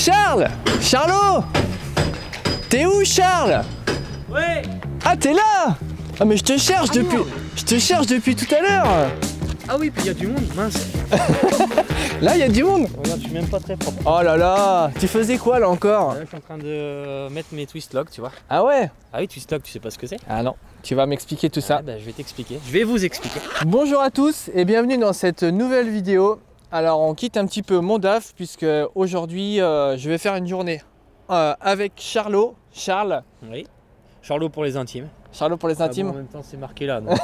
Charles! Charlot! T'es où, Charles? Ouais. Ah, t'es là? Ah, mais je te cherche depuis... Merde. Je te cherche depuis tout à l'heure. Ah oui, puis il y a du monde, mince. Là, il y a du monde. Regarde, je suis même pas très propre. Oh là là, tu faisais quoi là encore? Là, je suis en train de mettre mes twist locks, tu vois. Ah ouais? Ah oui, twist lock, tu sais pas ce que c'est? Ah non, tu vas m'expliquer tout ça. Ah, bah, je vais t'expliquer. Je vais vous expliquer. Bonjour à tous et bienvenue dans cette nouvelle vidéo. Alors on quitte un petit peu mon DAF puisque aujourd'hui je vais faire une journée avec Charlot. Charles. Oui. Charlot pour les intimes. Charlot pour les intimes. Ah bon, en même temps, c'est marqué là. Donc.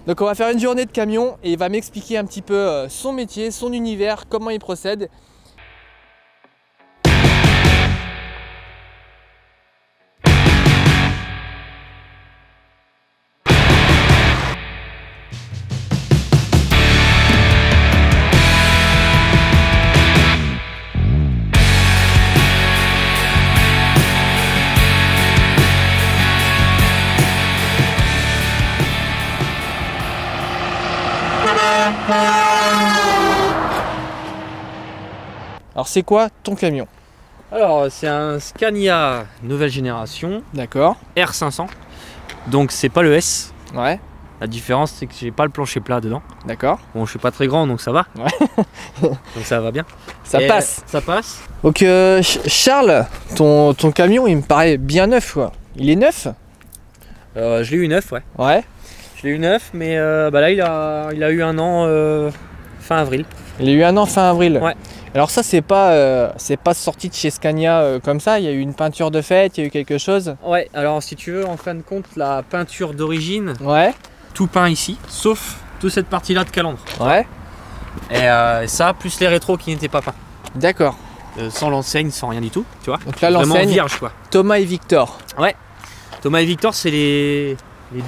Donc on va faire une journée de camion et il va m'expliquer un petit peu son métier, son univers, comment il procède. Alors c'est quoi ton camion? Alors, c'est un Scania nouvelle génération D'accord. R500. Donc, c'est pas le S. Ouais. La différence, c'est que j'ai pas le plancher plat dedans. D'accord. Bon, je suis pas très grand, donc ça va. Ouais. Donc ça va bien. Ça Et passe. Ça passe. Donc Charles, ton camion il me paraît bien neuf quoi. Il est neuf? Je l'ai eu neuf, ouais. Ouais. Je l'ai eu neuf, mais bah là, il a eu un an fin avril. Il a eu un an fin avril. Ouais. Alors ça c'est pas sorti de chez Scania comme ça, il y a eu une peinture de fête, il y a eu quelque chose. Ouais, alors si tu veux, en fin de compte, la peinture d'origine, Ouais. tout peint ici, sauf toute cette partie-là de calandre. Ouais. Et ça, plus les rétros qui n'étaient pas peints. D'accord. Sans l'enseigne, sans rien du tout, tu vois. Donc là Vraiment l'enseigne vierge, quoi. Thomas et Victor. Ouais. Thomas et Victor, c'est les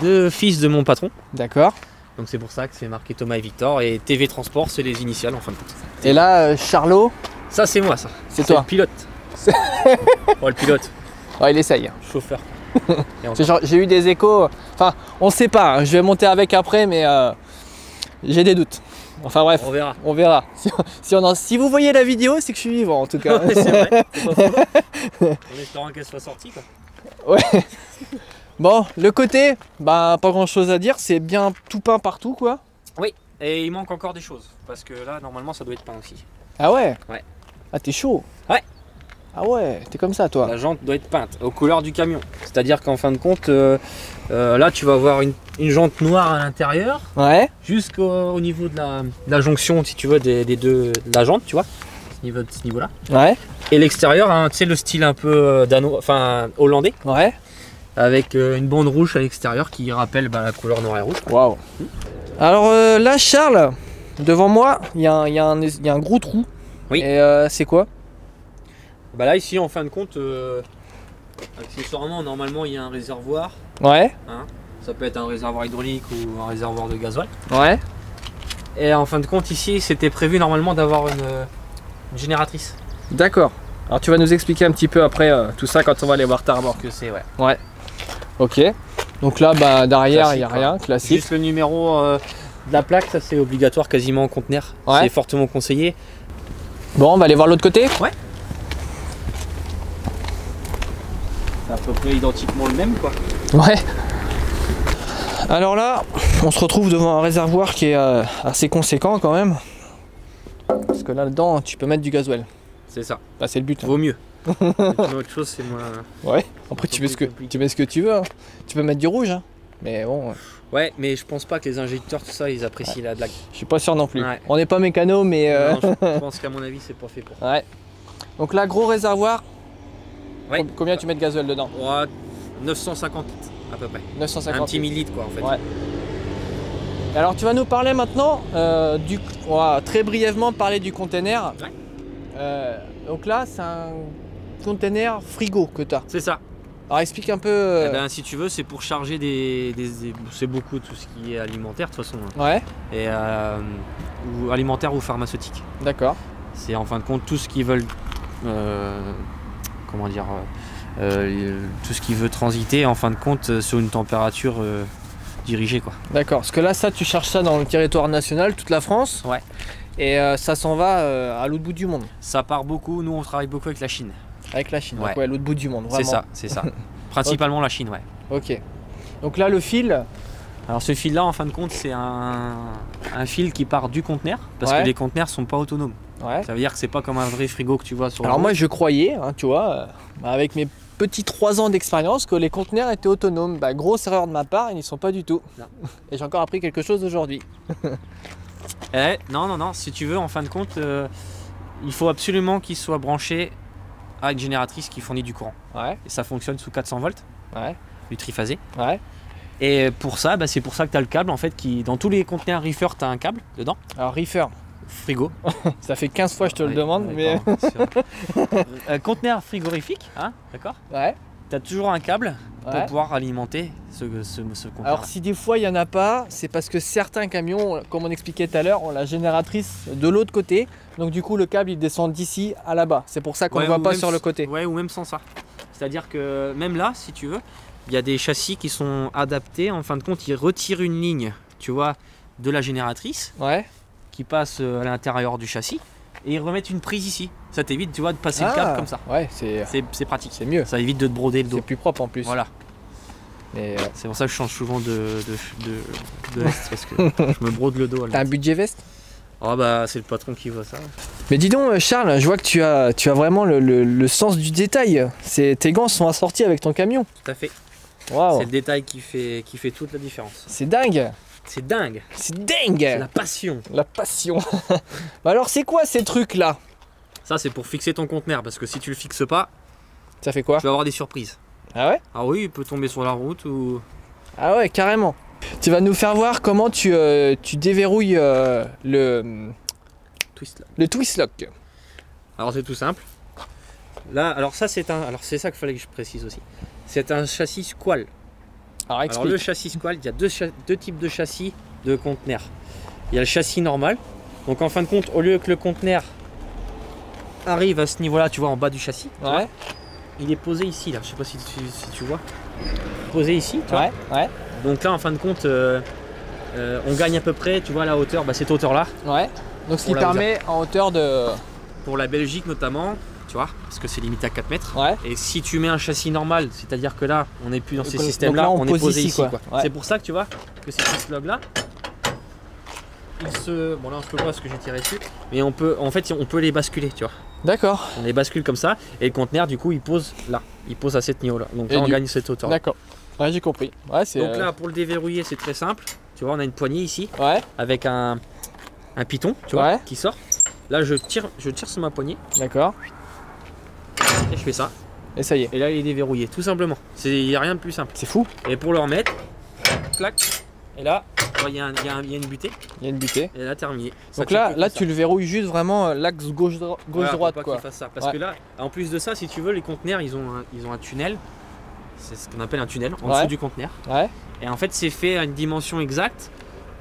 deux fils de mon patron. D'accord. Donc c'est pour ça que c'est marqué Thomas et Victor. Et TV Transport, c'est les initiales en fin de compte. Et là Charlot, Ça, c'est moi, ça. c'est toi. Le pilote. Oh, le pilote. Ouais, il essaye. Chauffeur. Et C'est genre, j'ai eu des échos, enfin on sait pas, hein, je vais monter avec après mais j'ai des doutes. Enfin bref, on verra. on verra. Si vous voyez la vidéo, c'est que je suis vivant en tout cas. Ouais, c'est vrai. C'est pas faux. En espérant qu'elle soit sortie, quoi. Ouais. Bon, le côté, bah pas grand chose à dire, c'est bien tout peint partout quoi. Oui. Et il manque encore des choses. Parce que là, normalement, ça doit être peint aussi. Ah ouais? Ouais. Ah t'es chaud? Ouais. Ah ouais, t'es comme ça toi. La jante doit être peinte aux couleurs du camion. C'est-à-dire qu'en fin de compte, là, tu vas avoir une jante noire à l'intérieur. Ouais. Jusqu'au niveau de la jonction, si tu veux, des deux, de la jante, tu vois, ce niveau-là. Ouais. Et l'extérieur, hein, tu sais, le style un peu danois, enfin hollandais, Ouais. avec une bande rouge à l'extérieur qui rappelle la couleur noir et rouge. Waouh. Alors là Charles, devant moi, il y a un gros trou. Oui. Et c'est quoi? Bah là, ici, en fin de compte, accessoirement, normalement, il y a un réservoir. Ouais. Hein. Ça peut être un réservoir hydraulique ou un réservoir de gasoil. Ouais. Et en fin de compte, ici, c'était prévu normalement d'avoir une génératrice. D'accord. Alors tu vas nous expliquer un petit peu après tout ça quand on va aller voir ta remorque. Que c'est, ouais. Ouais. Ok. Donc là, bah, derrière, il n'y a Classique, rien. Classique. Juste le numéro de la plaque, ça c'est obligatoire quasiment en conteneur. Ouais. C'est fortement conseillé. Bon, on va aller voir l'autre côté. Ouais. C'est à peu près identiquement le même, quoi. Ouais. Alors là, on se retrouve devant un réservoir qui est assez conséquent quand même. Parce que là-dedans, tu peux mettre du gasoil. C'est ça. Bah, c'est le but. Hein. Vaut mieux. Autre chose, c'est moins. Ouais. Après, tu mets ce que tu veux. Hein. Tu peux mettre du rouge. Hein. Mais bon, Ouais, mais je pense pas que les injecteurs, tout ça, ils apprécient la blague. je suis pas sûr non plus. Ouais. On n'est pas mécano, mais. Non, je pense qu'à mon avis, c'est pas fait pour. Ouais. Donc là, gros réservoir. Ouais. Combien tu mets de gasoil dedans? Ouais, 950 litres à peu près. 950. Un petit 1000 litres, quoi, en fait. Ouais. Alors tu vas nous parler maintenant on va très brièvement parler du container. Ouais. Donc là c'est un container frigo que tu as. C'est ça. Alors explique un peu. Eh ben, si tu veux, c'est pour charger c'est beaucoup tout ce qui est alimentaire de toute façon. Hein. Ouais, Et ou alimentaire ou pharmaceutique. d'accord. C'est en fin de compte tout ce qui veulent comment dire tout ce qui veut transiter en fin de compte sur une température diriger quoi. D'accord, parce que là, ça, tu cherches ça dans le territoire national, toute la France. Ouais. Et ça s'en va à l'autre bout du monde. Ça part beaucoup, nous on travaille beaucoup avec la Chine. Avec la Chine, Ouais. donc ouais, l'autre bout du monde, vraiment. C'est ça. Principalement la Chine, ouais. Ok. Donc là, le fil, Alors ce fil là en fin de compte c'est un fil qui part du conteneur parce Ouais. que les conteneurs sont pas autonomes. ouais. Ça veut dire que c'est pas comme un vrai frigo que tu vois sur Alors le moi, route. je croyais, hein, tu vois, avec mes petits 3 ans d'expérience, que les conteneurs étaient autonomes. Bah, grosse erreur de ma part, ils n'y sont pas du tout. Non. Et j'ai encore appris quelque chose aujourd'hui. Non, si tu veux en fin de compte il faut absolument qu'il soit branché à une génératrice qui fournit du courant. Ouais, Et ça fonctionne sous 400 volts, ouais, du triphasé. ouais. Et pour ça, c'est pour ça que tu as le câble en fait qui dans tous les conteneurs reefer tu as un câble dedans, Alors, reefer, frigo. ça fait 15 fois que je te le Ouais, demande, mais... conteneur frigorifique, hein, d'accord. Ouais, Tu as toujours un câble pour ouais. pouvoir alimenter ce conteneur. Alors si des fois il n'y en a pas, c'est parce que certains camions, comme on expliquait tout à l'heure, ont la génératrice de l'autre côté. Donc du coup le câble il descend d'ici à là-bas. C'est pour ça qu'on ne Ouais, voit ou pas même sur le côté. Ouais, ou même sans ça. C'est-à-dire que même là, si tu veux, il y a des châssis qui sont adaptés. En fin de compte, ils retirent une ligne, tu vois, de la génératrice Ouais. qui passe à l'intérieur du châssis et ils remettent une prise ici. Ça t'évite, tu vois, de passer le câble comme ça. Ouais, c'est C'est pratique. mieux. Ça évite de te broder le C'est dos. plus propre en plus. Voilà. Mais, C'est pour ça que je change souvent de veste parce que je me brode le dos. à t'as un la- budget veste? Oh bah c'est le patron qui voit ça. Mais dis donc Charles, je vois que tu as vraiment le sens du détail. Tes gants sont assortis avec ton camion. Tout à fait. Waouh. C'est le détail qui fait toute la différence. C'est dingue. C'est dingue. C'est dingue. C'est la passion. La passion. Bah alors c'est quoi ces trucs là? Ça c'est pour fixer ton conteneur parce que si tu le fixes pas, Ça fait quoi? tu vas avoir des surprises. Ah ouais? Ah oui, il peut tomber sur la route ou... Ah ouais, carrément. Tu vas nous faire voir comment tu déverrouilles le Twist là. twist lock. Alors c'est tout simple. Là, alors ça c'est un... Alors c'est ça qu'il fallait que je précise aussi. C'est un châssis squal. Alors Alors explique. le châssis squal, il y a deux types de châssis de conteneurs. Il y a le châssis normal. Donc en fin de compte, au lieu que le conteneur arrive à ce niveau-là, tu vois, en bas du châssis, tu vois, Ouais, il est posé ici là. Je sais pas si tu vois. Posé ici, tu vois. ouais, ouais, Donc là, en fin de compte, on gagne à peu près, tu vois, la hauteur, cette hauteur-là, ouais. Donc ce qui Pour la permet en hauteur de... pour la Belgique notamment, tu vois, parce que c'est limité à 4 mètres. Ouais. Et si tu mets un châssis normal, c'est-à-dire que là, on n'est plus dans ces Donc systèmes-là, là, on on est pose posé ici, ici. quoi. Quoi. Ouais. C'est pour ça que tu vois que ces log-là, bon là, on peut voir ce que j'ai tiré dessus, mais on peut les basculer, tu vois. D'accord, On les bascule comme ça, et le conteneur, du coup, il pose là, il pose à cette niveau-là. Donc là, Et on du- gagne cette hauteur. d'accord. Ouais, j'ai compris. Ouais, c'est... Donc là, pour le déverrouiller, c'est très simple. Tu vois, on a une poignée ici. Ouais, Avec un piton, tu vois, Ouais. qui sort. Là, je tire sur ma poignée d'accord. et je fais ça. Et ça y est. Et là, il est déverrouillé, tout simplement. Il n'y a rien de plus simple. C'est fou. Et pour le remettre, clac. Et là, tu vois, il y a une butée. Il y a une butée. Et là, terminé. Ça Donc tient là, plus que là ça. tu le verrouilles juste vraiment l'axe Voilà, gauche-droite faut pas quoi. qu'il fasse ça. Parce Ouais. que là, en plus de ça, si tu veux, les conteneurs, ils ont un tunnel. C'est ce qu'on appelle un tunnel en Ouais. dessous du conteneur. Ouais, Et en fait, c'est fait à une dimension exacte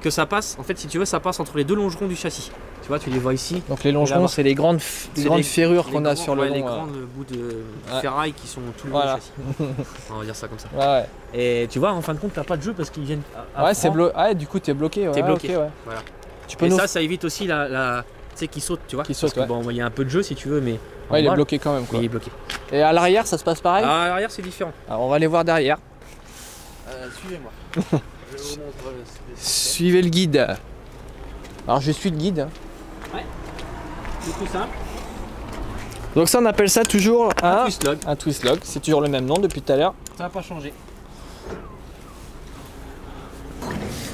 que ça passe. En fait, si tu veux, ça passe entre les deux longerons du châssis. Tu vois, tu les vois ici. donc les Et longerons là-bas. c'est les grandes les- ferrures Les qu'on a grands- sur le ouais, les long. grands bouts de Ouais. ferraille qui sont tout le long Voilà. du châssis. On va dire ça comme ça. Ouais, ouais. Et tu vois, en fin de compte, t'as pas de jeu parce qu'ils viennent à Ouais, c'est franc. bloqué. Ouais, du coup t'es bloqué. Ouais, T'es bloqué. ok, ouais. Voilà. Tu peux Et nous... ça évite aussi la tu sais, qui saute, tu vois. Qui saute, Parce que, ouais. bon, il y a un peu de jeu si tu veux, mais. Ouais, il est normal, bloqué quand même mais quoi. il est bloqué. Et à l'arrière ça se passe pareil? À l'arrière, c'est différent. Alors on va aller voir derrière. Suivez-moi. Je vous montre. Suivez le guide. Alors je suis le guide. C'est tout simple. Donc ça on appelle ça toujours Twist log. un twist lock. C'est toujours le même nom depuis tout à l'heure. Ça n'a pas changé.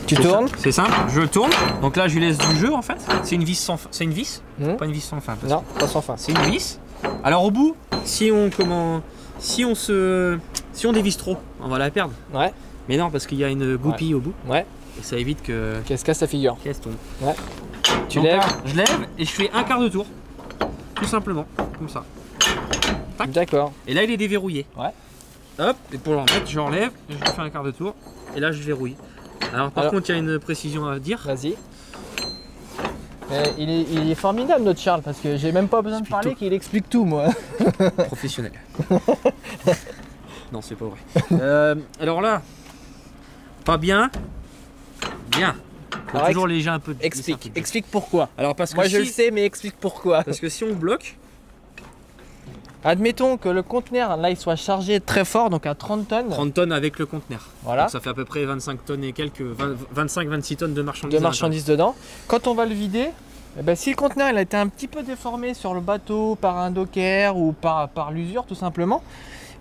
Tu tournes. C'est simple, je tourne. Donc là, je lui laisse du jeu en fait. C'est une vis sans fin. C'est une vis, pas une vis sans fin. Non, pas sans fin. C'est une vis. Alors au bout, si on dévisse trop, on va la perdre. Ouais, Mais non, parce qu'il y a une goupille au bout ouais. et ça évite que Qu'elle se casse la figure. qu'elle tombe. Ouais. Tu Donc lèves. là, je lève et je fais un quart de tour, tout simplement, comme ça. Tac. D'accord. Et là, il est déverrouillé. Ouais. Hop. Et pour le remettre, je relève et je fais un quart de tour. Et là, je verrouille. Alors par contre, il y a une précision à dire. Vas-y. Il est formidable notre Charles parce que j'ai même pas besoin de Explique parler tout. qu'il explique tout moi. Professionnel. Non, c'est pas vrai. Alors là, pas bien, Bien. Faut Alors, toujours léger un peu. Explique pourquoi. Alors parce que Moi je le sais, mais explique pourquoi. Parce que si on bloque, Admettons que le conteneur là il soit chargé très fort, donc à 30 tonnes. 30 tonnes avec le conteneur. Voilà. Donc ça fait à peu près 25 tonnes et quelques, 25-26 tonnes de marchandises. De marchandises dedans. Quand on va le vider, eh ben, si le conteneur il a été un petit peu déformé sur le bateau par un docker ou par l'usure tout simplement,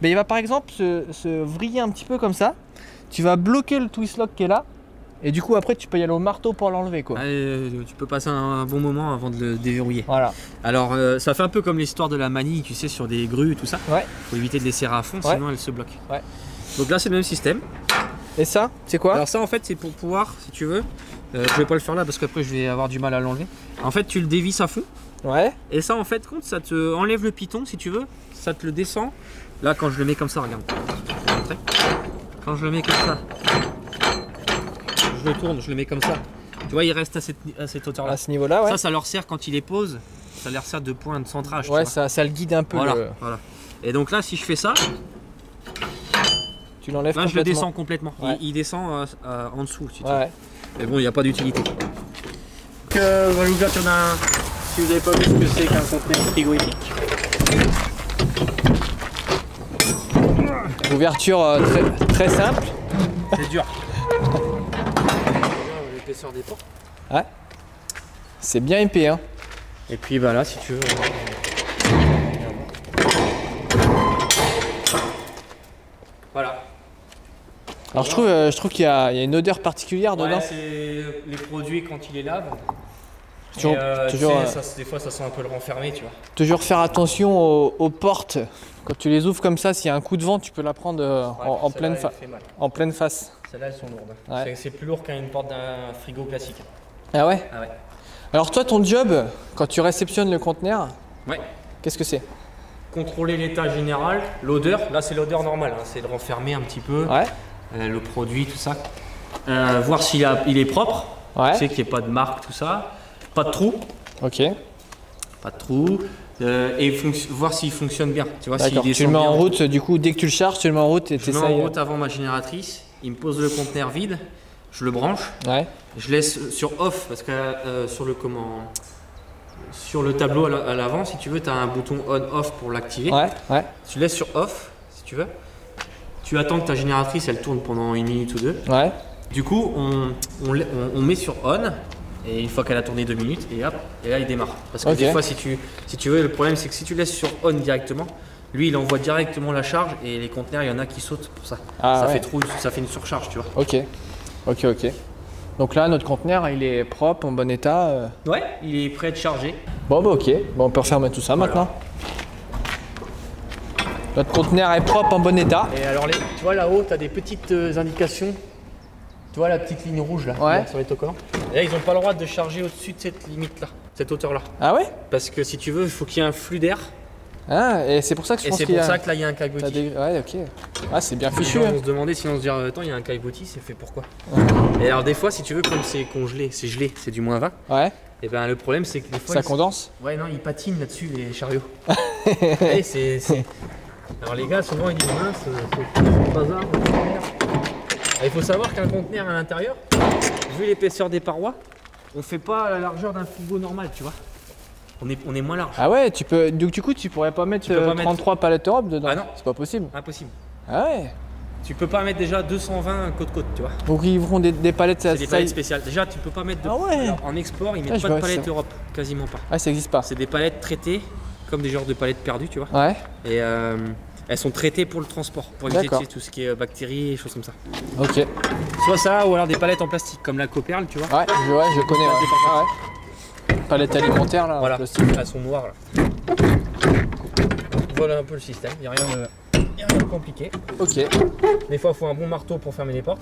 ben, il va par exemple se vriller un petit peu comme ça. Tu vas bloquer le twist lock qui est là. Et du coup après tu peux y aller au marteau pour l'enlever quoi. Tu peux passer un bon moment avant de le déverrouiller. Voilà. Alors ça fait un peu comme l'histoire de la manille, tu sais, sur des grues et tout ça. Ouais. Faut éviter de les serrer à fond, Ouais. sinon elles se bloquent. Ouais. Donc là c'est le même système. Et ça, c'est quoi? Alors ça en fait c'est pour pouvoir, si tu veux, je vais pas le faire là parce qu'après je vais avoir du mal à l'enlever. En fait tu le dévisses à fond. Ouais. Et ça en fait compte, ça te enlève le piton si tu veux, ça te le descend. Là quand je le mets comme ça, regarde. Je vais te montrer. Quand je le mets comme ça, je le tourne, je le mets comme ça. Tu vois, il reste à cette hauteur là. À ce niveau là, ouais. Ça leur sert quand il les pose, ça leur sert de point de centrage. Ouais, tu vois. ça le guide un peu. Voilà, voilà. Et donc là si je fais ça, Tu l'enlèves là complètement. je le descends complètement. Ouais. Il descend en dessous si tu veux. Ouais. Mais bon, il n'y a pas d'utilité. L'ouverture d'un... Si vous n'avez pas vu ce que c'est qu'un conteneur frigorifique. Ouverture très simple. C'est dur. L'épaisseur des portes. Ouais. C'est bien épais hein. Et puis bah là si tu veux. Voilà. Alors je trouve qu'il y a une odeur particulière dedans. Ouais, c'est les produits quand il les lave. Toujours, toujours, tu sais, des fois ça sent un peu le renfermé, tu vois. toujours faire attention aux portes. Quand tu les ouvres comme ça, s'il y a un coup de vent, tu peux la prendre en pleine face. Celles-là elles sont lourdes. Ouais. C'est plus lourd qu'une porte d'un frigo classique. Ah ouais? Ah ouais. Alors toi, ton job, quand tu réceptionnes le conteneur, Ouais. qu'est-ce que c'est? Contrôler l'état général, l'odeur. Là c'est l'odeur normale, hein. C'est de renfermer un petit peu. Ouais. Le produit, tout ça. Voir s'il est propre. Ouais. Tu sais qu'il n'y ait pas de marque, tout ça. Pas de trou. Ok. Pas de trou. Et voir s'il fonctionne bien. Tu vois, s'il D'accord. Tu descend le mets en bien. route, du coup, dès que tu le charges, tu le mets en route et Je le mets en route avant ma génératrice. Il me pose le conteneur vide. Je le branche. Ouais. Je laisse sur off parce que sur le tableau à l'avant, si tu veux, tu as un bouton on-off pour l'activer. Ouais. Ouais. Tu laisses sur off si tu veux. Tu attends que ta génératrice elle tourne pendant 1 minute ou 2. Ouais. Du coup, on met sur on et une fois qu'elle a tourné 2 minutes et hop, et là il démarre. Parce que Ok. des fois, si tu veux, le problème c'est que si tu laisses sur on directement, lui il envoie directement la charge et les conteneurs il y en a qui sautent pour ça. Ah, ouais. Ça fait une surcharge, tu vois. Ok. Ok, ok. Donc là, notre conteneur, il est propre, en bon état. Ouais, il est prêt à être chargé. Bon, bah ok. Bon, on peut refermer tout ça maintenant. Notre conteneur est propre, en bon état. Et alors, tu vois là-haut, tu as des petites indications. Tu vois la petite ligne rouge là, Ouais. là, sur les autocollants. Et là, ils n'ont pas le droit de charger au-dessus de cette limite là, cette hauteur là. Ah ouais? Parce que si tu veux, il faut qu'il y ait un flux d'air. Ah, et c'est pour ça que je Et pense c'est qu'il y pour a... ça que là, il y a un t'as caillebotis. des- Ouais, ok. Ah, c'est bien Les fichu. gens hein. vont se demander si on se dit attends il y a un caillebotis, c'est fait pourquoi. Et alors des fois si tu veux comme c'est congelé, c'est gelé, c'est du -20, Ouais, et ben le problème c'est que des fois ça condense. ouais non ils patinent là-dessus les chariots. Et c'est. Alors les gars souvent ils disent mince c'est bazar le conteneur. Alors, il faut savoir qu'un conteneur à l'intérieur, vu l'épaisseur des parois, on fait pas la largeur d'un frigo normal tu vois. On est moins large. Ah ouais, tu peux... Du coup, tu pourrais pas mettre Tu peux pas mettre- 33 palettes Europe dedans. Ah non. C'est pas possible. Impossible. Ah ouais. Tu peux pas mettre déjà 220 côte-côte tu vois. Donc ils feront des palettes... C'est des palettes spéciales. Déjà tu peux pas mettre de. Ah ouais. Alors, en export ils Ah, mettent je pas de vois palettes ça. Europe, quasiment pas. Ah, ça existe pas. C'est des palettes traitées comme des genres de palettes perdues, tu vois. Ouais. Et elles sont traitées pour le transport, pour éviter D'accord. tu sais, tout ce qui est bactéries et choses comme ça. Ok. Soit ça, ou alors des palettes en plastique, comme la Coperle, tu vois. Ouais, je connais. Ouais. Ah ouais. Palette alimentaire là, en Voilà, plastique. elles sont noires là. Voilà un peu le système, il n'y a rien de compliqué. Ok. Des fois, il faut un bon marteau pour fermer les portes.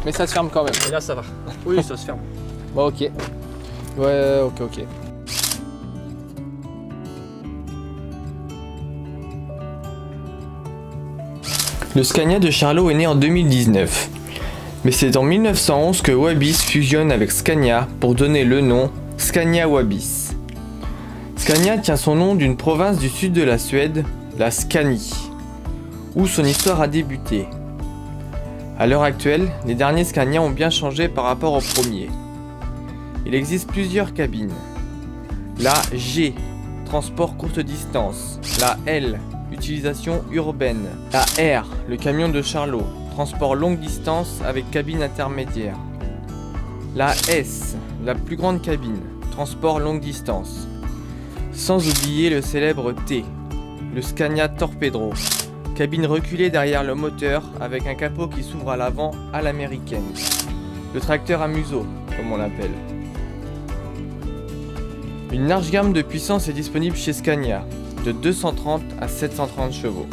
Mais ça se ferme quand même. Et là, ça va. Oui, ça se ferme. Bon, ok. Ouais, ok. Le Scania de Charlot est né en 2019. Mais c'est en 1911 que Wabis fusionne avec Scania pour donner le nom Scania Wabis. Scania tient son nom d'une province du sud de la Suède, la Scanie, où son histoire a débuté. À l'heure actuelle, les derniers Scania ont bien changé par rapport aux premiers. Il existe plusieurs cabines. La G, transport courte distance. La L, utilisation urbaine. La R, le camion de Charlot, transport longue distance avec cabine intermédiaire. La S, la plus grande cabine, transport longue distance. Sans oublier le célèbre T, le Scania Torpedro, cabine reculée derrière le moteur avec un capot qui s'ouvre à l'avant à l'américaine. Le tracteur à museau, comme on l'appelle. Une large gamme de puissance est disponible chez Scania, de 230 à 730 chevaux.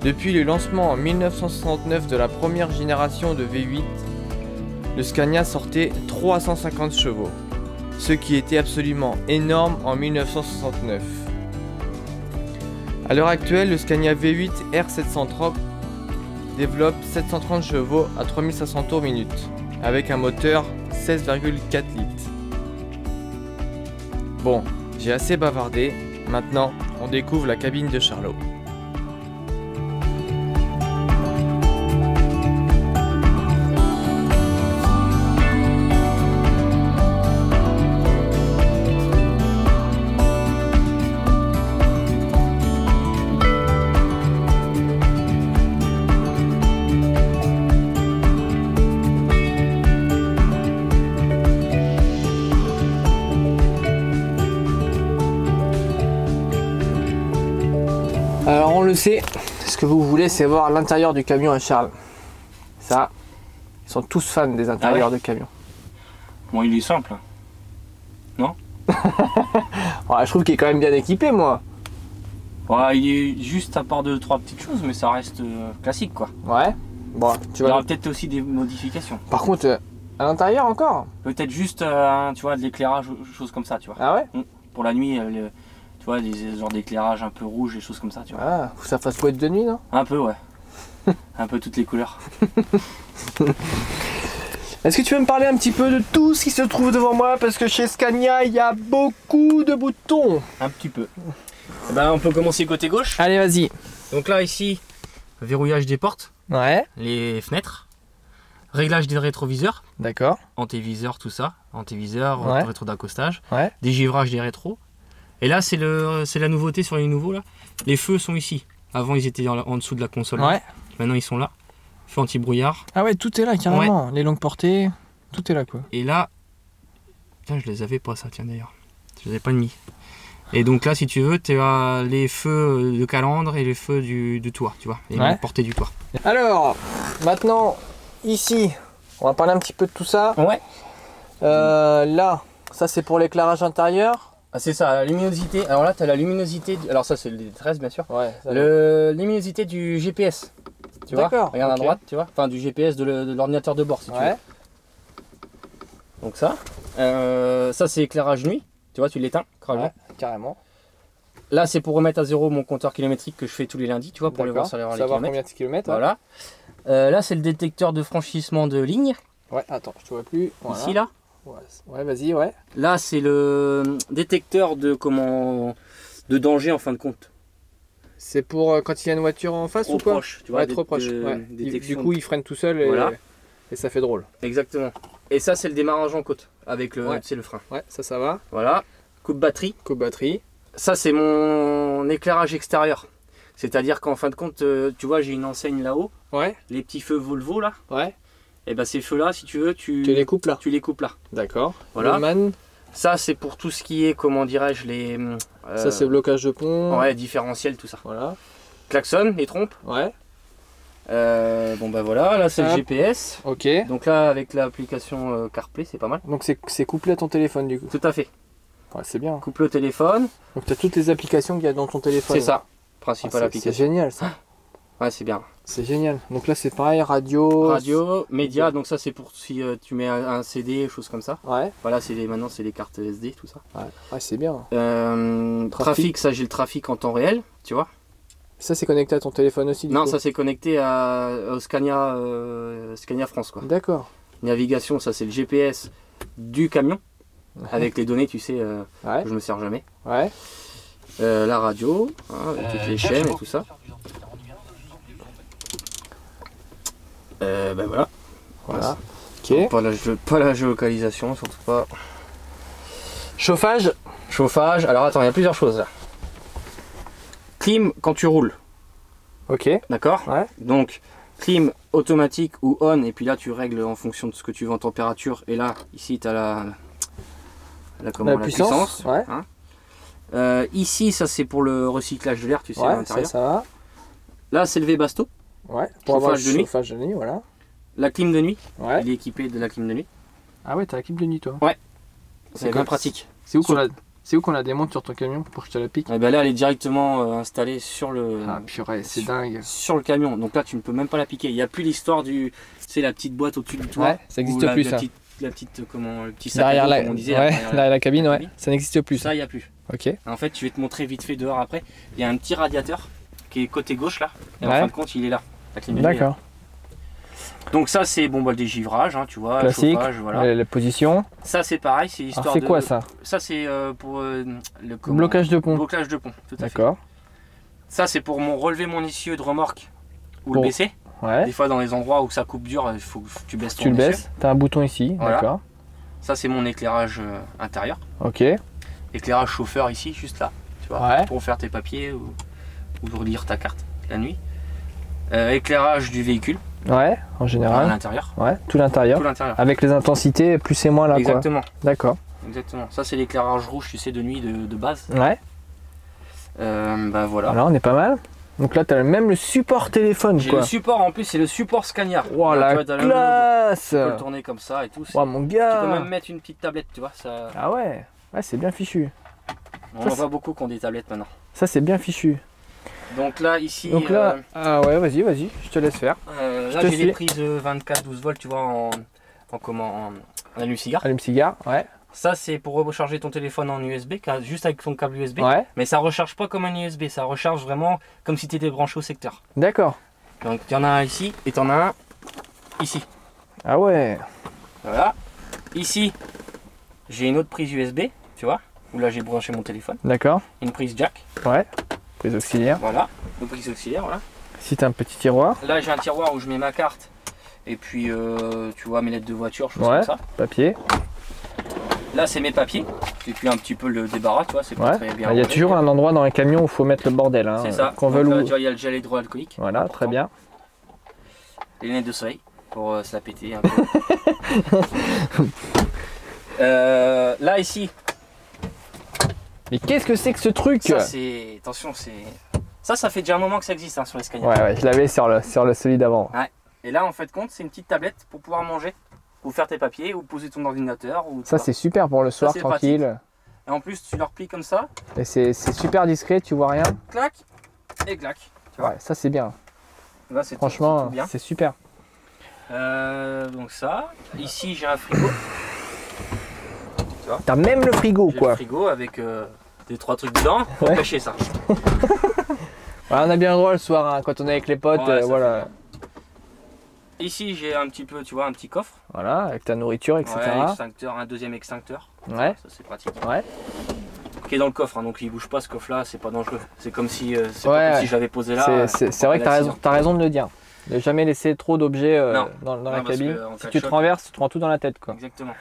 Depuis le lancement en 1969 de la première génération de V8, le Scania sortait 350 chevaux, ce qui était absolument énorme en 1969. À l'heure actuelle, le Scania V8 R730 développe 730 chevaux à 3500 tours minute, avec un moteur 16,4 litres. Bon, j'ai assez bavardé, maintenant on découvre la cabine de Charlot. Alors on le sait, ce que vous voulez c'est voir l'intérieur du camion à Charles. Ça, ils sont tous fans des intérieurs de camions. Bon, il est simple. Non? Ouais, je trouve qu'il est quand même bien équipé moi. Ouais, il est juste à part 2-3 petites choses, mais ça reste classique quoi. Ouais. Bon, tu Il y vois. aura peut-être aussi des modifications. Par contre, à l'intérieur encore. Peut-être juste, tu vois, de l'éclairage, choses comme ça, tu vois. Ah ouais. Pour la nuit, tu vois, des genres d'éclairage un peu rouge, des choses comme ça, tu vois. Ah, faut que ça fasse boîte de nuit, non? Un peu, ouais. Un peu toutes les couleurs. Est-ce que tu veux me parler un petit peu de tout ce qui se trouve devant moi? Parce que chez Scania, il y a beaucoup de boutons. Un petit peu. Eh ben, on peut commencer côté gauche. Allez, vas-y. Donc là, ici, verrouillage des portes, Ouais, les fenêtres, réglage des rétroviseurs, d'accord. antéviseur, tout ça, antéviseur, Ouais. rétro d'accostage, Ouais. dégivrage des rétros. Et là, c'est la nouveauté sur les nouveaux là. Les feux sont ici. Avant, ils étaient en dessous de la console. Ouais. Maintenant, ils sont là. Feu anti-brouillard. Ah ouais, tout est là carrément. Les longues portées, tout est là quoi. Et là, tiens, je les avais pas ça, tiens d'ailleurs. Je les avais pas mis. Et donc là, si tu veux, tu as les feux de calandre et les feux du toit, tu vois, les Ouais. longues portées du toit. Alors, maintenant, ici, on va parler un petit peu de tout ça. Ouais. Là, ça c'est pour l'éclairage intérieur. Ah, c'est ça, la luminosité. Alors là, tu as la luminosité. Alors ça, c'est le D13, bien sûr. Ouais. La luminosité du GPS. Tu vois? D'accord, Regarde ok. à droite, tu vois. Enfin, du GPS de l'ordinateur de bord, si tu veux. Ouais. Donc ça. Ça, c'est éclairage nuit. Tu vois, tu l'éteins. Ouais, carrément. Là, c'est pour remettre à zéro mon compteur kilométrique que je fais tous les lundis, tu vois, pour aller voir D'accord. sur les Savoir kilomètres. combien de kilomètres. Voilà. Là, c'est le détecteur de franchissement de ligne. Ouais, attends, je te vois plus. Voilà. Ici, là. Ouais, vas-y, ouais. Là, c'est le détecteur de danger en fin de compte. C'est pour quand il y a une voiture en face Trop ou quoi? proche, tu vois. Ouais, trop proche. Ouais. Du Détection. coup, il freine tout seul Voilà. et ça fait drôle. Exactement. Et ça, c'est le démarrage en côte avec Ouais. tu sais, le frein. Ouais, ça va. Voilà. Coupe batterie. Coupe batterie. Ça, c'est mon éclairage extérieur. C'est-à-dire qu'en fin de compte, tu vois, j'ai une enseigne là-haut. Ouais. Les petits feux Volvo là. Ouais. Et ben ces feux-là, si tu veux, tu Tu les coupes là. les coupes là. D'accord. Voilà. Le man, Ça, c'est pour tout ce qui est, comment dirais-je, les. ça c'est blocage de pont. Ouais, différentiel, tout ça. Voilà. Klaxon, les trompes. Ouais. Bon bah voilà, là c'est le Hop. GPS. Ok. Donc là, avec l'application CarPlay, c'est pas mal. Donc c'est couplé à ton téléphone du coup. Tout à fait. Ouais, c'est bien. Couple au téléphone. Donc tu as toutes les applications qu'il y a dans ton téléphone. C'est ça. Ah, Principale c'est application. génial ça. Ouais, c'est bien. C'est génial. Donc là c'est pareil, radio. Radio, média, donc ça c'est pour si tu mets un CD, choses comme ça. Ouais. Voilà, maintenant c'est les cartes SD, tout ça. Ouais, c'est bien. Trafic, ça j'ai le trafic en temps réel, tu vois. Ça c'est connecté à ton téléphone aussi du Non, coup. ça c'est connecté au Scania, Scania France quoi. D'accord. Navigation, ça c'est le GPS du camion. Avec les données, tu sais, Ouais. que je me sers jamais. Ouais. La radio, hein, avec toutes les chaînes et tout ça. Ben voilà. Voilà. Ok. Pas la géolocalisation, surtout pas. Chauffage. Chauffage. Alors attends, il y a plusieurs choses là. Clim quand tu roules. Ok. D'accord. Ouais. Donc clim automatique ou on, et puis là tu règles en fonction de ce que tu veux en température. Et là, ici tu as la puissance. Ouais. Hein. Ici, ça c'est pour le recyclage de l'air, tu sais, à Ouais, l'intérieur. ça va. Là, c'est le V-Basto. Ouais. Pour avoir le Chauffage de nuit. chauffage de nuit, voilà. La clim de nuit. Ouais. Il est équipé de la clim de nuit. Ah ouais, t'as la clip de nuit, toi. C'est bien comme- pratique. C'est où qu'on la démonte sur ton camion pour que je te la pique? Et ben là, elle est directement installée sur le. Ah purée, c'est dingue. Sur le camion, donc là tu ne peux même pas la piquer. Il n'y a plus l'histoire du, c'est la petite boîte au-dessus du toit. Ouais, ça n'existe plus ça. La petite, comment, le petit sac à Derrière dos, la, comme on disait. ouais, derrière derrière la cabine, la ouais. cabine. Ça n'existe plus. Ça, il n'y a plus. Ok. En fait, je vais te montrer vite fait dehors après. Il y a un petit radiateur qui est côté gauche là. Et en Ouais. fin de compte, il est là. La clim de nuit est là. D'accord. Donc ça, c'est bon, bah, le dégivrage, hein, tu vois, Classique. chauffage, voilà. La position. Ça, c'est pareil, c'est Alors l'histoire c'est de. quoi ça? Ça, c'est pour le Blocage de pont. blocage de pont. Tout à fait. D'accord. Ça, c'est pour relever mon essieu de remorque ou Bon. le baisser. Ouais. Des fois, dans les endroits où ça coupe dur, il faut que tu baisses ton Tu le essieu. baisses. T'as un bouton ici. Voilà. D'accord. Ça, c'est mon éclairage intérieur. Ok. Éclairage chauffeur ici, juste là. Tu vois, Ouais. pour faire tes papiers ou relire ta carte la nuit. Éclairage du véhicule Ouais. En à général. l'intérieur. Ouais. Tout l'intérieur. Tout l'intérieur. Avec les intensités plus et moins là. Quoi. Exactement. D'accord. Exactement. Ça, c'est l'éclairage rouge, tu sais, de nuit de base. Ouais. Bah voilà. Alors on est pas mal. Donc là t'as même le support téléphone J'ai quoi. le support en plus, c'est le support Scania. Wow, Tu la vois, t'as le logo. classe. Tu peux le tourner comme ça et tout. Wow, mon Tu peux gars. même mettre une petite tablette, tu vois. Ça... Ah ouais. Ouais, c'est bien fichu. On Ça, en voit beaucoup qui ont des tablettes maintenant. Ça c'est bien fichu. Donc là, ici, Donc là, ah ouais, vas-y, je te laisse faire. là te j'ai des file. prises 24-12 volts, tu vois, en allume-cigare. Allume-cigare, ouais. Ça, c'est pour recharger ton téléphone en USB, juste avec ton câble USB. Ouais, Mais ça recharge pas comme un USB, ça recharge vraiment comme si tu étais branché au secteur. d'accord. Donc, tu en as un ici et tu en as un ici. Ah ouais, Voilà. Ici, j'ai une autre prise USB, tu vois, où là j'ai branché mon téléphone. d'accord. Une prise jack, Ouais, prise auxiliaire. voilà. Une prise auxiliaire, voilà. Si t'as un petit tiroir, Là, j'ai un tiroir où je mets ma carte. Et puis, tu vois, mes lettres de voiture, choses ouais, comme ça. papier. Là, c'est mes papiers. Et puis un petit peu le débarras, tu vois, c'est pas Ouais, très bien. il y a rangé. toujours un endroit dans les camions où il faut mettre le bordel. Hein, C'est ça. Qu'on Donc veut là, le... tu vois, il y a le gel hydroalcoolique. Voilà, très important. bien. Les lunettes de soleil pour se la péter un peu. Là, ici, Mais qu'est-ce que c'est que ce truc? ça c'est. Attention, c'est. Ça fait déjà un moment que ça existe hein, sur les Scania. Ouais, je l'avais sur le celui d'avant. Et là, en fait, compte, c'est une petite tablette pour pouvoir manger, ou faire tes papiers, ou poser ton ordinateur. Ou Ça c'est super pour le soir, c'est tranquille. Et en plus, tu le replies comme ça, Et c'est super discret, tu vois rien. clac, et clac. Tu vois. Ouais, ça c'est bien. Là, c'est tout Franchement, bien. c'est super. Donc ça. Ici, j'ai un frigo. T'as même le frigo J'ai quoi. le frigo avec des 3 trucs dedans pour Ouais. cacher ça. Ouais, on a bien le droit le soir hein, quand on est avec les potes, Ouais, ça voilà. Ici, j'ai un petit peu, tu vois, un petit coffre. Voilà, avec ta nourriture, etc. Ouais, extincteur, un deuxième extincteur. Ouais, Ça, c'est pratique. ouais. Qui est dans le coffre, hein, donc il bouge pas ce coffre-là, c'est pas dangereux. C'est comme si, c'est Ouais, pas comme si je l'avais posé là. C'est vrai que t'as raison de le dire. Ne jamais laisser trop d'objets Non. dans la Non, parce cabine. que en Si cas de tu te choc- renverses, tu te prends tout dans la tête quoi. Exactement.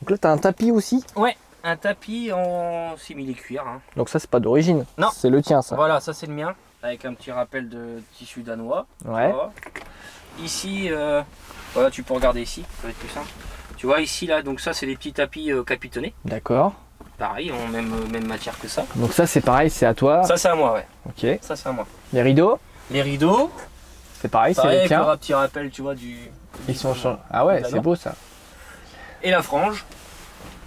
Donc là t'as un tapis aussi. Ouais, un tapis en simili-cuir. Hein. Donc ça c'est pas d'origine. Non. C'est le tien ça. Voilà, ça c'est le mien, avec un petit rappel de tissu danois. Ouais. Tu vois. Ici, voilà, tu peux regarder ici, ça va être plus simple. Tu vois ici là, donc ça c'est des petits tapis capitonnés. D'accord. Pareil, en même matière que ça. Donc ça c'est pareil, c'est à toi. Ça c'est à moi, ouais. Ok. Ça c'est à moi. Les rideaux, Les rideaux, c'est pareil, c'est pareil les avec tiens. le petit rappel, tu vois, Ils sont Ah ouais, c'est beau ça. Et la frange,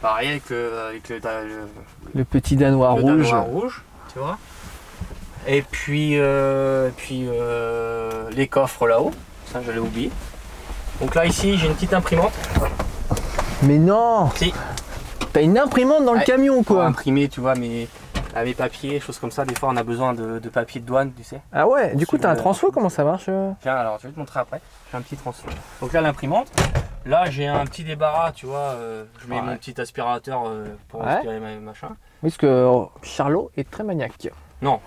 pareil avec Le petit danois le rouge. danois rouge, tu vois. Et puis, les coffres là-haut, ça j'allais oublier. Donc là ici j'ai une petite imprimante. Mais non. Si. T'as une imprimante dans le Ouais. camion Pour quoi. imprimer, tu vois, mes papiers, choses comme ça. Des fois on a besoin de papiers de douane, tu sais. Ah ouais, du coup t'as un Suivre- transfo, comment ça marche Tiens, alors je vais te montrer après. J'ai un petit transfert. Donc là l'imprimante. Là j'ai un petit débarras, tu vois. Je mets Ouais. mon petit aspirateur pour Ouais. aspirer mes machins. Oui, parce que Charlot est très maniaque. Non.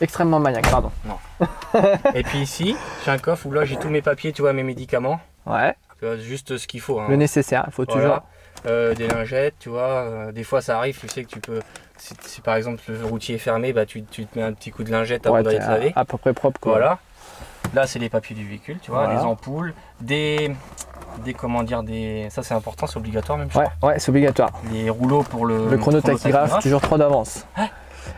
Extrêmement maniaque, pardon. Non. Et puis ici, j'ai un coffre où là j'ai tous mes papiers, tu vois, mes médicaments. Ouais. Juste ce qu'il faut. Hein. Le nécessaire, il faut toujours. Des lingettes, tu vois. Des fois ça arrive, tu sais que tu peux. Si par exemple le routier est fermé, bah tu te mets un petit coup de lingette avant d'aller te laver. À peu près propre quoi. Voilà. Là c'est les papiers du véhicule, tu vois, Voilà. des ampoules, comment dire, ça c'est important, c'est obligatoire même. Ouais, c'est obligatoire. Les rouleaux pour le chronotachygraphe, toujours 3 d'avance.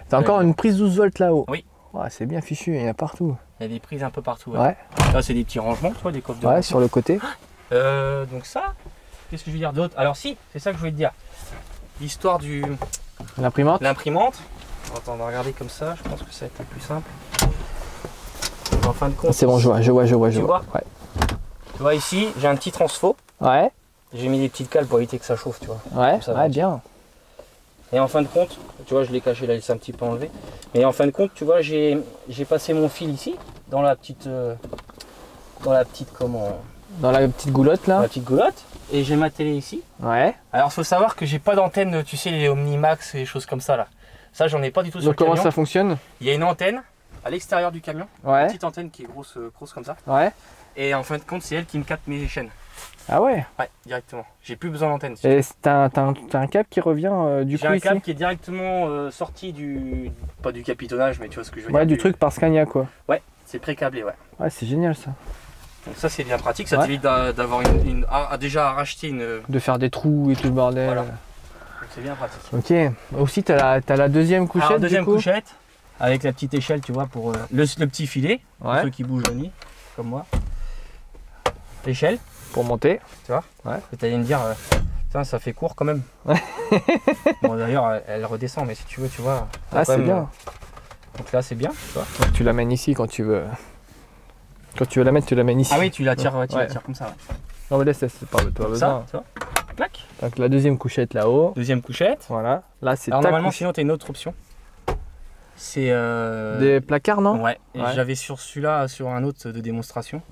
T'as encore une prise 12 volts là-haut. Oui. Ouais, c'est bien fichu, il y en a partout. Il y a des prises un peu partout. Ouais. Là c'est des petits rangements, tu vois, des coffres de. Ouais, sur le côté. Donc ça, qu'est-ce que je veux dire d'autre? Alors si, c'est ça que je voulais te dire. L'histoire du. L'imprimante. Attends, on va regarder comme ça, je pense que ça va être plus simple. En fin de compte. C'est bon, je vois. Tu vois Ouais. Tu vois ici, j'ai un petit transfo. Ouais. J'ai mis des petites cales pour éviter que ça chauffe, tu vois. Ouais, ça ouais, bien. Et en fin de compte, tu vois, je l'ai caché là, il s'est un petit peu enlevé. Mais en fin de compte, tu vois, j'ai passé mon fil ici, dans la petite comment. Dans la petite goulotte là. La petite goulotte. Et j'ai ma télé ici. Ouais. Alors, il faut savoir que j'ai pas d'antenne, tu sais, les Omnimax et les choses comme ça là. Ça, j'en ai pas du tout sur Donc le camion. comment ça fonctionne? Il y a une antenne à l'extérieur du camion. Ouais. Une petite antenne qui est grosse comme ça. Ouais. Et en fin de compte, c'est elle qui me capte mes chaînes. Ah ouais. Ouais, directement. J'ai plus besoin d'antenne. Et t'as un câble qui revient du coup J'ai un ici. câble qui est directement sorti pas du capitonnage, mais tu vois ce que je veux dire. Ouais, du truc par Scania quoi. Ouais, c'est pré-câblé, ouais. Ouais, c'est génial ça. Donc ça c'est bien pratique, ça Ouais. t'évite d'avoir déjà à racheter une. De faire des trous et tout le bordel. Voilà. Donc c'est bien pratique. Ok. Aussi t'as la deuxième couchette. Alors, deuxième du coup. couchette, avec la petite échelle, tu vois, pour le petit filet, pour Ouais. ceux qui bougent la nuit, comme moi. L'échelle, Pour monter. tu vois. Ouais. Et t'allais me dire, putain, ça fait court quand même. Bon d'ailleurs, elle redescend, mais si tu veux, tu vois. t'as Ah, quand c'est même, bien. Donc là c'est bien, tu vois. Donc, tu l'amènes ici quand tu veux. Quand tu veux la mettre, tu l'amènes ici. Ah oui, tu la tires, tu Ouais. la tires comme ça. Ouais. Non, mais laisse, c'est pas toi Comme besoin. ça, tu vois. Clac. Donc la deuxième couchette là-haut. Deuxième couchette. Voilà. Là, c'est Alors ta normalement, couchette. sinon, t'as une autre option. C'est Des placards, non? ouais. Et Ouais. j'avais sur celui-là, sur un autre de démonstration.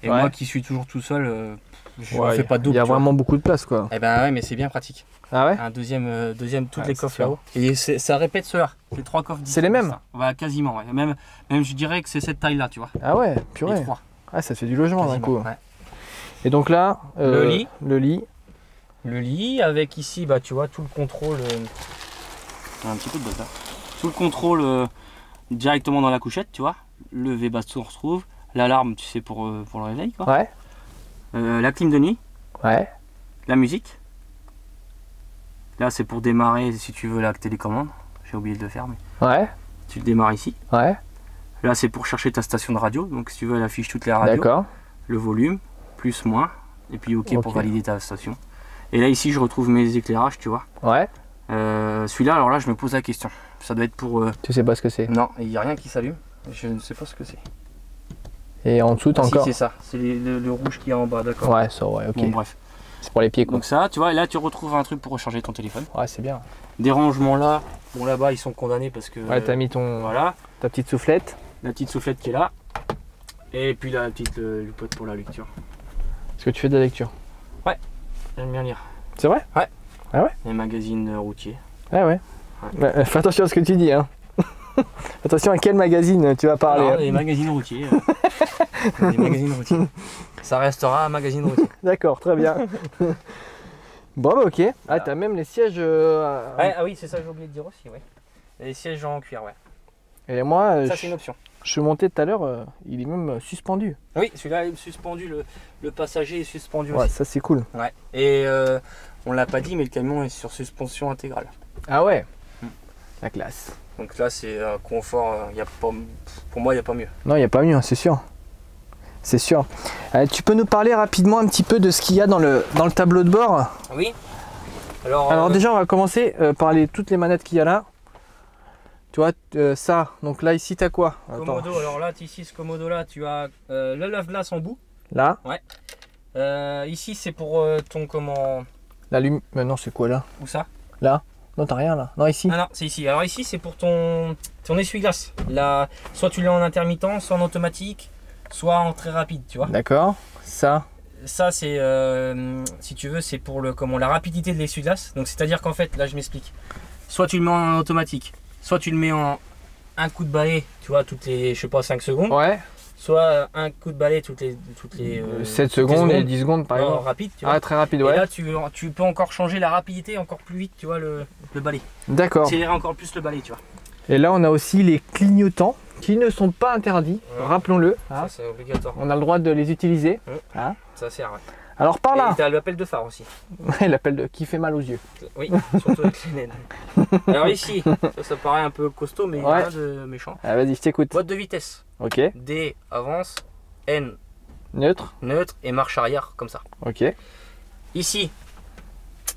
Et Ouais. moi qui suis toujours tout seul, je Ouais, ne fais pas de double. Il y a tu vois. vraiment beaucoup de place quoi. Eh ben ouais, mais c'est bien pratique. Ah ouais? Un deuxième toutes Ouais, les c'est coffres sûr. là-haut. Et ça répète cela. Les trois coffres. C'est les mêmes? Ouais, quasiment. Ouais. Même je dirais que c'est cette taille-là, tu vois. Ah ouais, Les purée. trois. Ah, ça fait du logement d'un quasiment, coup. ouais. Et donc là, Le lit. Le lit. Le lit avec ici, bah tu vois, tout le contrôle. Un petit peu de bazar. Tout le contrôle directement dans la couchette, tu vois. Le V-baston on retrouve. L'alarme, tu sais, pour le réveil, quoi. Ouais. La clim de nuit. Ouais. La musique. Là, c'est pour démarrer si tu veux la télécommande. J'ai oublié de le faire, mais Ouais. tu le démarres ici. Ouais. Là, c'est pour chercher ta station de radio. Donc, si tu veux, elle affiche toutes les radios. D'accord. Le volume, plus, moins. Et puis, OK pour Ok. valider ta station. Et là, ici, je retrouve mes éclairages, tu vois. Ouais. Celui-là, alors là, je me pose la question. Ça doit être pour. Tu sais pas ce que c'est. Non, il n'y a rien qui s'allume. Je ne sais pas ce que c'est. Et en dessous, t'as Si, encore. c'est ça. C'est le rouge qui est en bas, d'accord. Ouais, ça, ouais, ok. Bon, bref. C'est pour les pieds quoi. Donc, ça, tu vois, et là, tu retrouves un truc pour recharger ton téléphone. Ouais, c'est bien. Des rangements là. Bon, là-bas, ils sont condamnés parce que. Ouais, t'as mis Voilà. ta petite soufflette. La petite soufflette qui est là. Et puis la petite lupote pour la lecture. Est-ce que tu fais de la lecture? J'aime bien lire. C'est vrai? Les magazines routiers. Ouais, ouais. Ouais, fais attention à ce que tu dis, hein. Attention à quel magazine tu vas parler. Non, hein. les magazines routiers. Les magazines routiers. Ça restera un magazine routier. D'accord, très bien. Bon, bah, ok. Ah, t'as même les sièges. Ouais, ah oui, c'est ça que j'ai oublié de dire aussi, ouais. Les sièges en cuir, ouais. Et moi, Ça, c'est une option. je suis monté tout à l'heure, il est même suspendu. Oui, celui-là est suspendu, le passager est suspendu Ouais, aussi. ça c'est cool. Ouais. Et on l'a pas dit, mais le camion est sur suspension intégrale. Ah ouais. Mm. La classe. Donc là, c'est un confort. Y a pas, pour moi, il n'y a pas mieux. Non, il n'y a pas mieux, hein, c'est sûr. C'est sûr. Tu peux nous parler rapidement un petit peu de ce qu'il y a dans le tableau de bord? Oui. Alors déjà, on va commencer par toutes les manettes qu'il y a là. Tu vois, ça. Donc là, ici, t'as quoi? Attends. Komodo, alors là, ici, ce Komodo là, tu as le lave-glace en bout. Là, Ici, c'est pour ton comment. la lumière. Non, c'est quoi là? Où ça? Là? Non, t'as rien là. Non, ici. Ah non, c'est ici. Alors ici, c'est pour ton essuie-glace. Là, soit tu l'as en intermittent, soit en automatique, soit en très rapide, tu vois. D'accord. Ça. Ça, c'est, si tu veux, c'est pour la rapidité de l'essuie-glace. Donc, c'est-à-dire qu'en fait, là, je m'explique. Soit tu le mets en automatique, soit tu le mets en un coup de balai, tu vois, toutes les, je sais pas, 5 secondes. Ouais. Soit un coup de balai toutes les 7 secondes et 10 secondes par exemple. Rapide, tu vois. Ah, très rapide, ouais. Et là, tu peux encore changer la rapidité encore plus vite, tu vois, le balai. D'accord. Accélérer encore plus le balai, tu vois. Et là, on a aussi les clignotants qui ne sont pas interdits, rappelons-le. Ça, c'est obligatoire. On a le droit de les utiliser. Ça sert, ouais. Alors par là. Et t'as l'appel de phare aussi. Ouais, l'appel qui fait mal aux yeux. Oui, surtout avec les LED. Alors ici, ça paraît un peu costaud, mais rien de méchant. Ah, vas-y, je t'écoute. Boîte de vitesse. Ok. D, avance. N, neutre. Neutre. Et marche arrière, comme ça. Ok. Ici,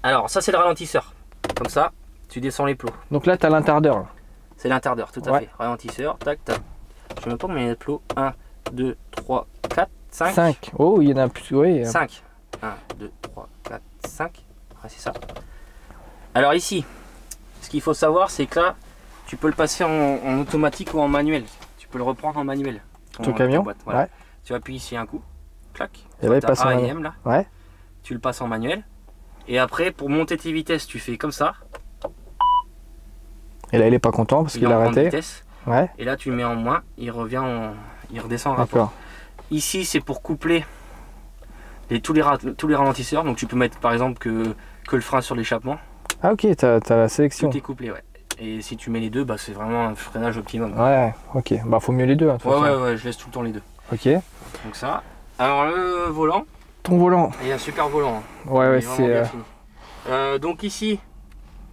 alors ça c'est le ralentisseur. Comme ça, tu descends les plots. Donc là, tu as l'interdeur. C'est l'interdeur, tout à fait. Ralentisseur, tac, tac. Je sais même pas combien il y a de plots. 1, 2, 3, 4, 5. 5. Oh, il y en a plus. Oui. 5. 1, 2, 3, 4, 5. Ouais, c'est ça. Alors ici, ce qu'il faut savoir, c'est que là, tu peux le passer en automatique ou en manuel. Tu peux le reprendre en manuel. Ton camion boîte, voilà. Ouais. Tu appuies ici un coup. Clac. Et là, il passe en manuel. Là. Ouais. Tu le passes en manuel. Et après, pour monter tes vitesses, tu fais comme ça. Et là, il est pas content parce qu'il a arrêté. Vitesse. Ouais. Et là, tu le mets en moins. Il revient il redescend en rapport. Ici, c'est pour coupler tous les ralentisseurs. Donc, tu peux mettre par exemple que le frein sur l'échappement. Ah, ok, t'as la sélection. Tout est couplé, ouais. Et si tu mets les deux, bah, c'est vraiment un freinage optimum. Ouais, ok. Bah, faut mieux les deux. Hein, ouais, je laisse tout le temps les deux. Ok. Donc, ça. Alors, le volant. Ton volant. Il y a un super volant. Hein. Ouais, c'est. Donc, ici,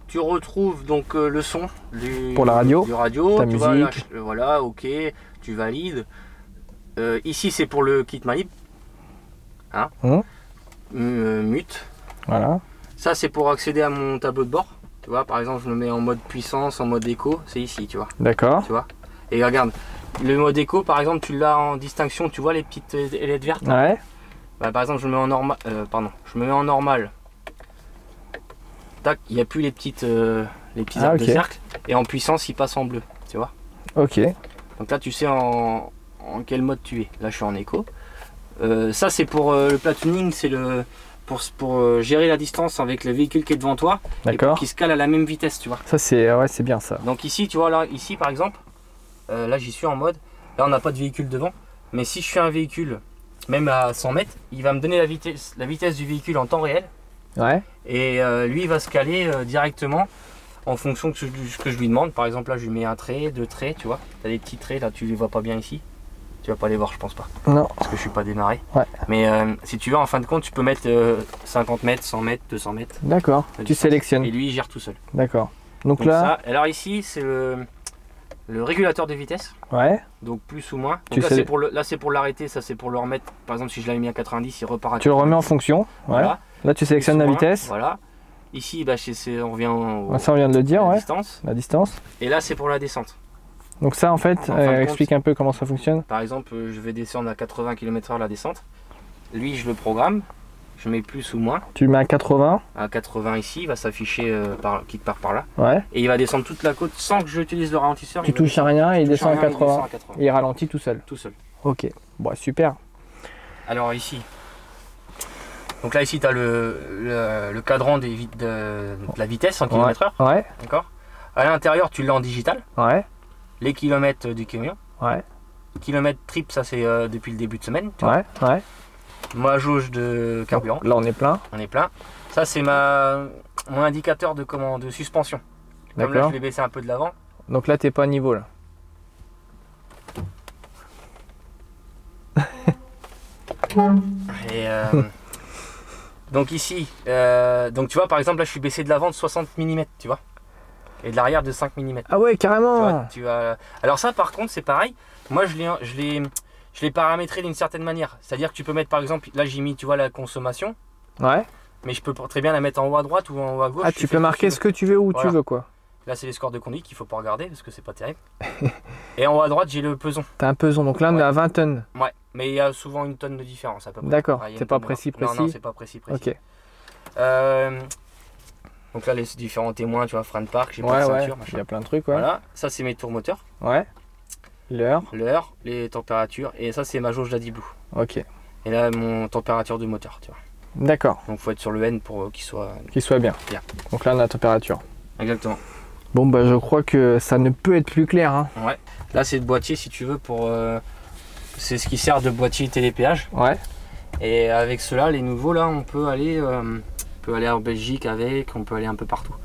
tu retrouves donc le son pour la radio. Du radio. Ta tu musique. Vois, voilà, ok. Tu valides. Ici, c'est pour le kit Malib. Hein. Mute. Voilà. Ça, c'est pour accéder à mon tableau de bord. Tu vois, par exemple, je me mets en mode puissance, en mode éco, c'est ici, tu vois. D'accord. Tu vois. Et regarde, le mode éco, par exemple, tu l'as en distinction, tu vois les petites LED vertes. Ouais. Bah, par exemple, je me mets en normal. Je me mets en normal. Tac, il n'y a plus les petites arcs de cercle. Et en puissance, il passe en bleu, tu vois. Ok. Donc là, tu sais en quel mode tu es. Là, je suis en éco. Ça, c'est pour le platooning, c'est le. Pour gérer la distance avec le véhicule qui est devant toi et pour qu'il se cale à la même vitesse, tu vois. Ça c'est bien ça. Donc ici, tu vois là, ici par exemple, là j'y suis en mode, là on n'a pas de véhicule devant, mais si je suis un véhicule, même à 100 mètres, il va me donner la vitesse du véhicule en temps réel. Ouais. Et lui il va se caler directement en fonction de ce que je lui demande. Par exemple là je lui mets un trait, 2 traits, tu vois. Tu as des petits traits là, tu les vois pas bien ici. Tu vas pas les voir, je pense pas. Non. Parce que je suis pas démarré. Ouais. Mais si tu veux, en fin de compte, tu peux mettre 50 mètres, 100 mètres, 200 mètres. D'accord. Tu sélectionnes. Et lui, il gère tout seul. D'accord. Donc là. Ça, alors ici, c'est le régulateur de vitesse. Ouais. Donc plus ou moins. Donc là, c'est pour l'arrêter. Ça, c'est pour le remettre. Par exemple, si je l'avais mis à 90, il repart à 90. Tu le remets en fonction. Ouais. Voilà. Là, tu sélectionnes la vitesse. Voilà. Ici, bah, on revient ça, on vient de le dire, ouais. Distance. La distance. Et là, c'est pour la descente. Donc ça en fait, explique un peu comment ça fonctionne. Par exemple, je vais descendre à 80 km/h la descente. Lui, je le programme. Je mets plus ou moins. Tu le mets à 80. À 80 ici, il va s'afficher qui part par là. Ouais. Et il va descendre toute la côte sans que j'utilise le ralentisseur. Tu touches à rien et il descend à 80. Et il ralentit tout seul. Tout seul. Ok. Bon, super. Alors ici. Donc là ici tu as le cadran de la vitesse en km/h. Ouais. D'accord. À l'intérieur tu l'as en digital. Ouais. Les kilomètres du camion. Ouais. Kilomètres trip, ça c'est depuis le début de semaine. Tu ouais, vois. ouais. Ma jauge de carburant. Donc, là on est plein. On est plein. Ça c'est mon indicateur de suspension. Comme là je l'ai baissé un peu de l'avant. Donc là t'es pas à niveau là. Et donc ici, donc tu vois par exemple là je suis baissé de l'avant de 60 mm, tu vois. Et de l'arrière de 5 mm. Ah ouais, carrément. Alors ça par contre c'est pareil, moi je l'ai paramétré d'une certaine manière. C'est-à-dire que tu peux mettre par exemple, là j'ai mis tu vois la consommation. Ouais. Mais je peux très bien la mettre en haut à droite ou en haut à gauche. Ah tu peux marquer ce que tu veux où tu veux quoi. Là c'est les scores de conduite qu'il faut pas regarder parce que c'est pas terrible. Et en haut à droite j'ai le peson. T'as un peson, donc là on est à 20 tonnes. Ouais, mais il y a souvent une tonne de différence à peu près. D'accord, c'est pas précis. Non, c'est pas précis. Ok. Donc là les différents témoins, tu vois, frein de parc, j'ai pas de ceinture, machin. Il y a plein de trucs, ouais. Voilà, ça c'est mes tours moteurs. Ouais. L'heure, les températures, et ça c'est ma jauge d'AdBlue. Ok. Et là mon température de moteur, tu vois. D'accord. Donc faut être sur le N pour qu'il soit bien. Donc là on a la température. Exactement. Bon bah je crois que ça ne peut être plus clair. Hein. Ouais. Là c'est le boîtier si tu veux pour... c'est ce qui sert de boîtier télépéage. Ouais. Et avec cela, les nouveaux là, on peut aller en Belgique avec, on peut aller un peu partout.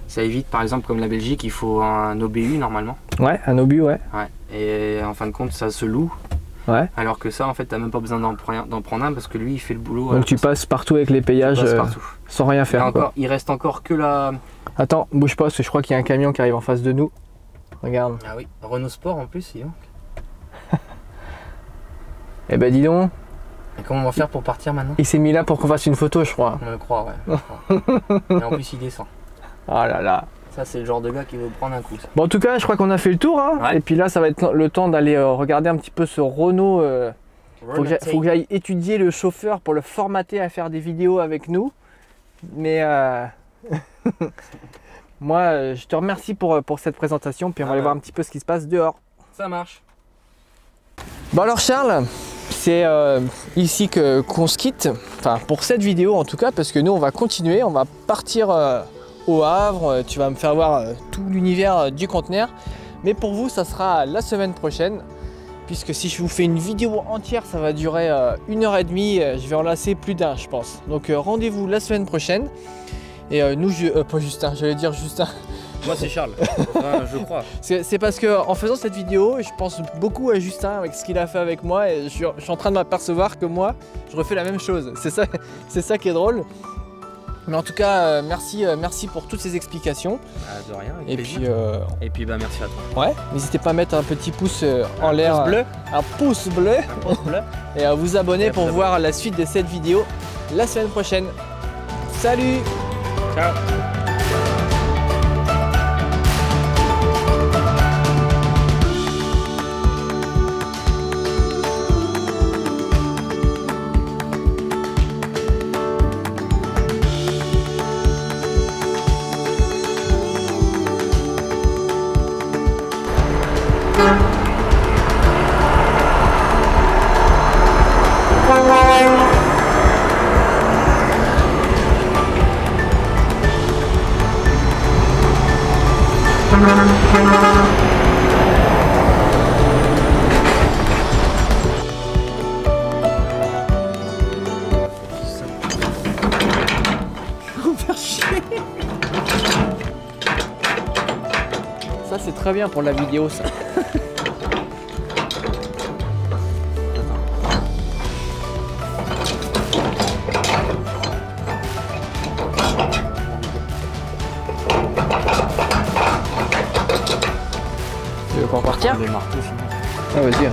Ça évite par exemple comme la Belgique, il faut un OBU normalement. Ouais, un obus, ouais. Ouais. Et en fin de compte ça se loue. Ouais. Alors que ça en fait t'as même pas besoin d'en prendre un parce que lui il fait le boulot. Donc tu passes partout avec les payages sans rien faire. Encore, il reste encore que la... Attends, bouge pas parce que je crois qu'il y a un camion qui arrive en face de nous. Regarde. Ah oui, Renault Sport en plus, donc. Eh ben dis donc. Et comment on va faire pour partir maintenant? Il s'est mis là pour qu'on fasse une photo, je crois. On le croit, ouais. Je crois. Et en plus il descend. Ah là là. Ça c'est le genre de gars qui veut prendre un coup. Ça. Bon en tout cas je crois qu'on a fait le tour hein. Ouais. Et puis là ça va être le temps d'aller regarder un petit peu ce Renault. Faut que j'aille étudier le chauffeur pour le formater à faire des vidéos avec nous. Mais moi je te remercie pour cette présentation. Puis on va aller voir un petit peu ce qui se passe dehors. Ça marche. Bon alors Charles, c'est ici qu'on se quitte. Enfin pour cette vidéo en tout cas parce que nous on va continuer. On va partir au Havre. Tu vas me faire voir tout l'univers du conteneur. Mais pour vous ça sera la semaine prochaine. Puisque si je vous fais une vidéo entière, ça va durer 1h30, je vais en lasser plus d'un, je pense. Donc rendez-vous la semaine prochaine. Et nous, pas Justin, j'allais dire Justin. Moi c'est Charles, enfin, je crois. C'est parce que en faisant cette vidéo, je pense beaucoup à Justin avec ce qu'il a fait avec moi. Et je suis en train de m'apercevoir que moi, je refais la même chose. C'est ça qui est drôle. Mais en tout cas, merci pour toutes ces explications. Ah, de rien, avec et plaisir. Puis bah merci à toi. Ouais, n'hésitez pas à mettre un petit pouce en l'air. Un pouce bleu. Un pouce bleu. Et à vous abonner pour voir la suite de cette vidéo la semaine prochaine. Salut! Ciao! Ça c'est très bien pour la vidéo ça. Tu veux qu'on partir? Les marteaux, sinon. Ah vas-y.